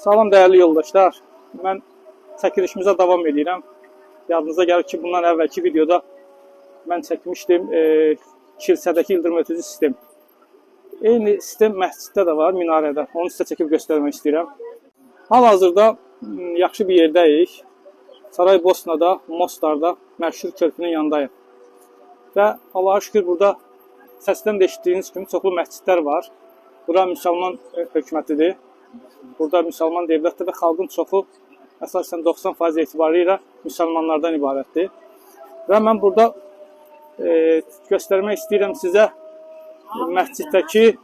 Salam dəyərli yoldaşlar. Mən çəkilişimizə davam edirəm. Yadınıza gəlir ki, bundan əvvəlki videoda mən çəkmişdim kilsədəki ildırım ötürücü sistem. Eyni sistem məsciddə də var, minarədə. Onu sizə çəkib göstərmək istəyirəm. Hal-hazırda yaxşı bir yerdəyik. Saraybosnada, Mostarda məşhur körpünün yanındayım. Və Allah'a şükür burada səsdən də eşitdiyiniz kimi çoxlu məscidlər var. Bura müsəlman hökumətidir. Burada müsəlman devlətdir və xalqın çoxu əsasən 90% etibarıyla müsəlmanlardan ibarətdir. Və mən burada göstərmək istəyirəm sizə məsciddəki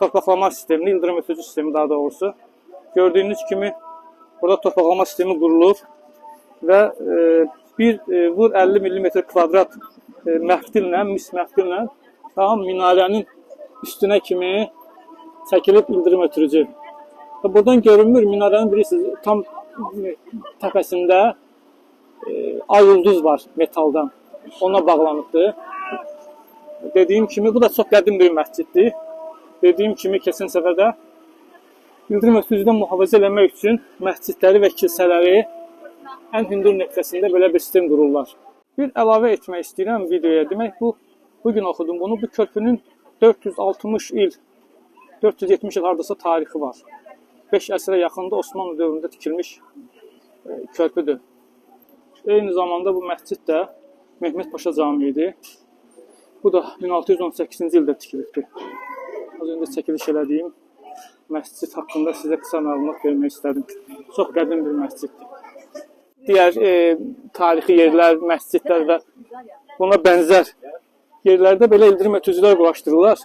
torpaqlama sistemini, ildırım ötürücü sistemi daha doğrusu. Gördüyünüz kimi burada torpaqlama sistemi qurulur və bir vur 50 mm kvadrat məftillə, mis məftillə tam minarənin üstünə kimi çəkilib ildırım ötürücü. Buradan görünmür, minarənin bilirsiniz, tam təpəsində ay ulduz var metaldan. Ona bağlanıbdır. Dediyim kimi, bu da çox qədim bir məsciddir. Dediyim kimi, keçən səfərdə ildırım ötürücüdən mühafizə eləmək üçün məscidləri və kilsələri ən hündür nöqtəsində belə bir sistem qururlar. Bir əlavə etmək istəyirəm videoya. Demək, bugün oxudum bunu. Bu körpünün 460 il, 470 il hardasa tarixi var. 5 əsrə yaxında Osmanlı dövründə tikilmiş körpüdür. Eyni zamanda bu məscid də Mehmet Paşa Camii idi. Bu da 1618-ci ildə tikilibdir. Az öncə çəkiliş elədiyim məscid haqqında sizə qısa məlumat vermək istədim. Çox qədim bir məsciddir. Digər tarixi yerlər, məscidlər və buna bənzər yerlərdə belə ildırım ötürücülər quraşdırırlar.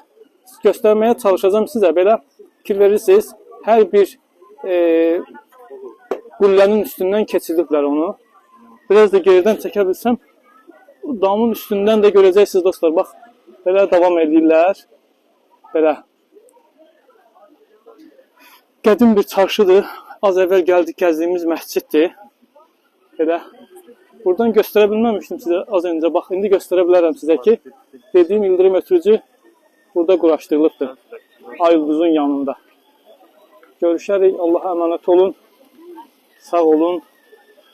Göstərməyə çalışacağım sizə, belə fikir verirsiniz. Hər bir qüllənin üstündən keçirdiblər onu. Biraz da geriden çəkə bilsəm, damın üstündən də görəcəksiniz dostlar. Bax, belə davam edirlər. Belə. Qədim bir çarşıdır. Az əvvəl gəldik, gəzdiyimiz məsciddir. Belə. Buradan göstərə bilməmişdim sizə az öncə. Bax, indi göstərə bilərəm sizə ki, dediyim ildırım ötürücü burada quraşdırılıbdır. Ay ulduzun yanında. Görüşərik. Allah'a əmanət olun. Sağ olun.